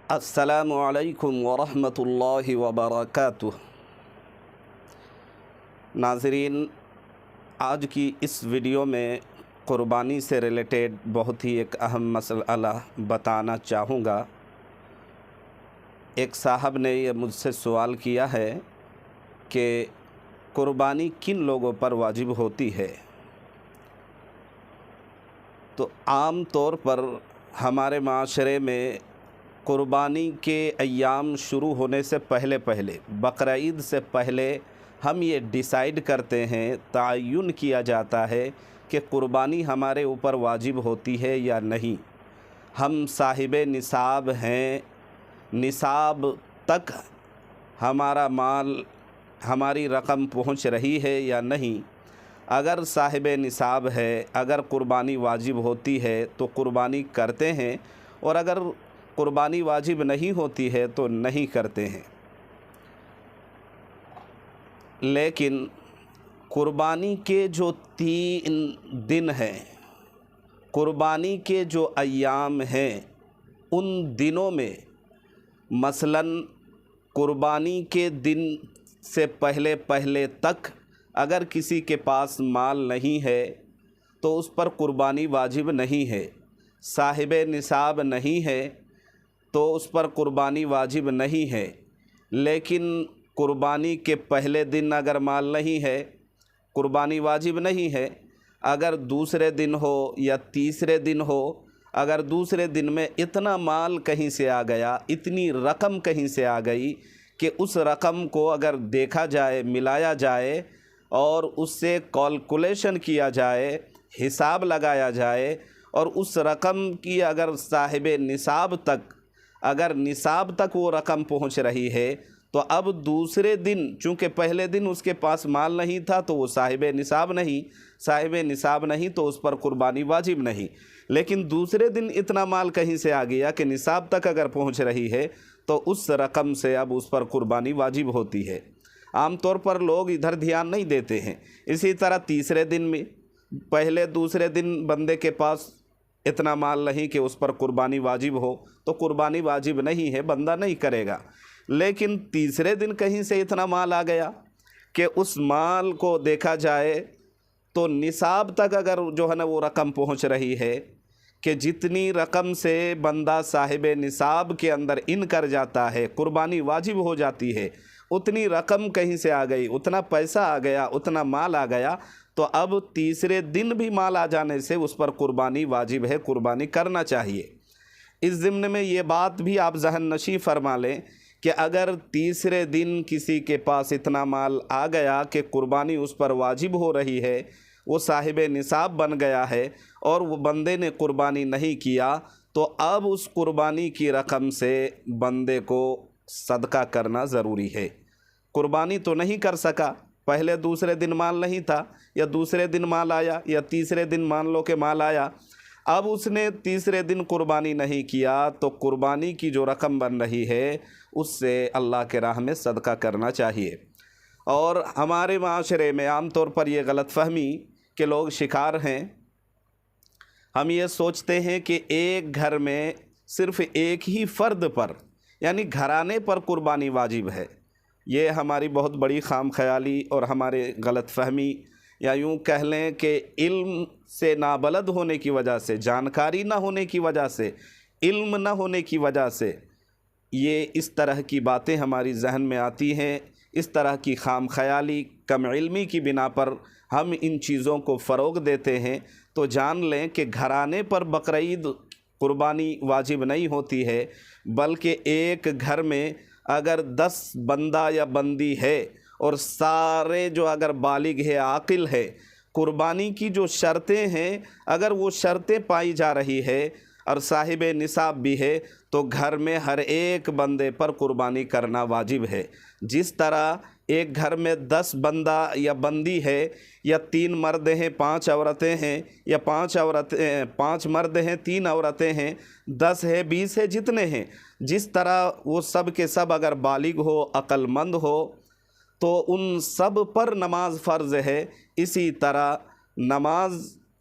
السلام علیکم ورحمۃ اللہ وبرکاتہ۔ ناظرین، آج کی اس ویڈیو میں قربانی سے ریلیٹڈ بہت ہی ایک اہم مسئلہ بتانا چاہوں گا۔ ایک صاحب نے یہ مجھ سے سوال کیا ہے کہ قربانی کن لوگوں پر واجب ہوتی ہے؟ تو عام طور پر ہمارے معاشرے میں قربانی کے ایام شروع ہونے سے پہلے بقرعید سے پہلے ہم یہ ڈیسائیڈ کرتے ہیں، تعین کیا جاتا ہے کہ قربانی ہمارے اوپر واجب ہوتی ہے یا نہیں۔ ہم صاحب نصاب ہیں، نصاب تک ہمارا مال، ہماری رقم پہنچ رہی ہے یا نہیں۔ اگر صاحب نصاب ہے، اگر قربانی واجب ہوتی ہے تو قربانی کرتے ہیں، اور اگر قربانی واجب نہیں ہوتی ہے تو نہیں کرتے ہیں۔ لیکن قربانی کے جو 3 دن ہیں، قربانی کے جو ایام ہیں، ان دنوں میں مثلاً قربانی کے دن سے پہلے تک اگر کسی کے پاس مال نہیں ہے تو اس پر قربانی واجب نہیں ہے۔ صاحب نصاب نہیں ہے تو اس پر قربانی واجب نہیں ہے۔ لیکن قربانی کے پہلے دن اگر مال نہیں ہے، قربانی واجب نہیں ہے۔ اگر دوسرے دن ہو یا تیسرے دن ہو، اگر دوسرے دن میں اتنا مال کہیں سے آ گیا، اتنی رقم کہیں سے آ گئی کہ اس رقم کو اگر دیکھا جائے، ملایا جائے اور اس سے کیلکولیشن کیا جائے، حساب لگایا جائے، اور اس رقم کی اگر صاحب نصاب تک، اگر نصاب تک وہ رقم پہنچ رہی ہے، تو اب دوسرے دن، چونکہ پہلے دن اس کے پاس مال نہیں تھا تو وہ صاحب نصاب نہیں تو اس پر قربانی واجب نہیں۔ لیکن دوسرے دن اتنا مال کہیں سے آ گیا کہ نصاب تک اگر پہنچ رہی ہے تو اس رقم سے اب اس پر قربانی واجب ہوتی ہے۔ عام طور پر لوگ ادھر دھیان نہیں دیتے ہیں۔ اسی طرح تیسرے دن میں، پہلے دوسرے دن بندے کے پاس اتنا مال نہیں کہ اس پر قربانی واجب ہو تو قربانی واجب نہیں ہے، بندہ نہیں کرے گا۔ لیکن تیسرے دن کہیں سے اتنا مال آ گیا کہ اس مال کو دیکھا جائے تو نصاب تک اگر جو ہے نا وہ رقم پہنچ رہی ہے کہ جتنی رقم سے بندہ صاحب نصاب کے اندر ان کر جاتا ہے، قربانی واجب ہو جاتی ہے، اتنی رقم کہیں سے آ گئی، اتنا پیسہ آ گیا، اتنا مال آ گیا، تو اب تیسرے دن بھی مال آ جانے سے اس پر قربانی واجب ہے، قربانی کرنا چاہیے۔ اس ضمن میں یہ بات بھی آپ ذہن نشین فرما لیں کہ اگر تیسرے دن کسی کے پاس اتنا مال آ گیا کہ قربانی اس پر واجب ہو رہی ہے، وہ صاحب نصاب بن گیا ہے اور وہ بندے نے قربانی نہیں کیا، تو اب اس قربانی کی رقم سے بندے کو صدقہ کرنا ضروری ہے۔ قربانی تو نہیں کر سکا، پہلے دوسرے دن مال نہیں تھا، یا دوسرے دن مال آیا، یا تیسرے دن مان لو کہ مال آیا، اب اس نے تیسرے دن قربانی نہیں کیا تو قربانی کی جو رقم بن رہی ہے اس سے اللہ کے راہ میں صدقہ کرنا چاہیے۔ اور ہمارے معاشرے میں عام طور پر یہ غلط فہمی کے لوگ شکار ہیں۔ ہم یہ سوچتے ہیں کہ ایک گھر میں صرف ایک ہی فرد پر، یعنی گھرانے پر قربانی واجب ہے۔ یہ ہماری بہت بڑی خام خیالی اور ہمارے غلط فہمی، یا یوں کہہ لیں کہ علم سے نابلد ہونے کی وجہ سے، جانکاری نہ ہونے کی وجہ سے، علم نہ ہونے کی وجہ سے یہ اس طرح کی باتیں ہماری ذہن میں آتی ہیں۔ اس طرح کی خام خیالی، کم علمی کی بنا پر ہم ان چیزوں کو فروغ دیتے ہیں۔ تو جان لیں کہ گھرانے پر بقرعید قربانی واجب نہیں ہوتی ہے، بلکہ ایک گھر میں اگر 10 بندہ یا بندی ہے اور سارے جو اگر بالغ ہے، عاقل ہے، قربانی کی جو شرطیں ہیں اگر وہ شرطیں پائی جا رہی ہے اور صاحب نصاب بھی ہے، تو گھر میں ہر ایک بندے پر قربانی کرنا واجب ہے۔ جس طرح ایک گھر میں 10 بندہ یا بندی ہے، یا 3 مرد ہیں 5 عورتیں ہیں، یا 5 مرد ہیں 3 عورتیں ہیں، 10 ہے 20 ہے، جتنے ہیں، جس طرح وہ سب کے سب اگر بالغ ہو، عقل مند ہو، تو ان سب پر نماز فرض ہے۔ اسی طرح نماز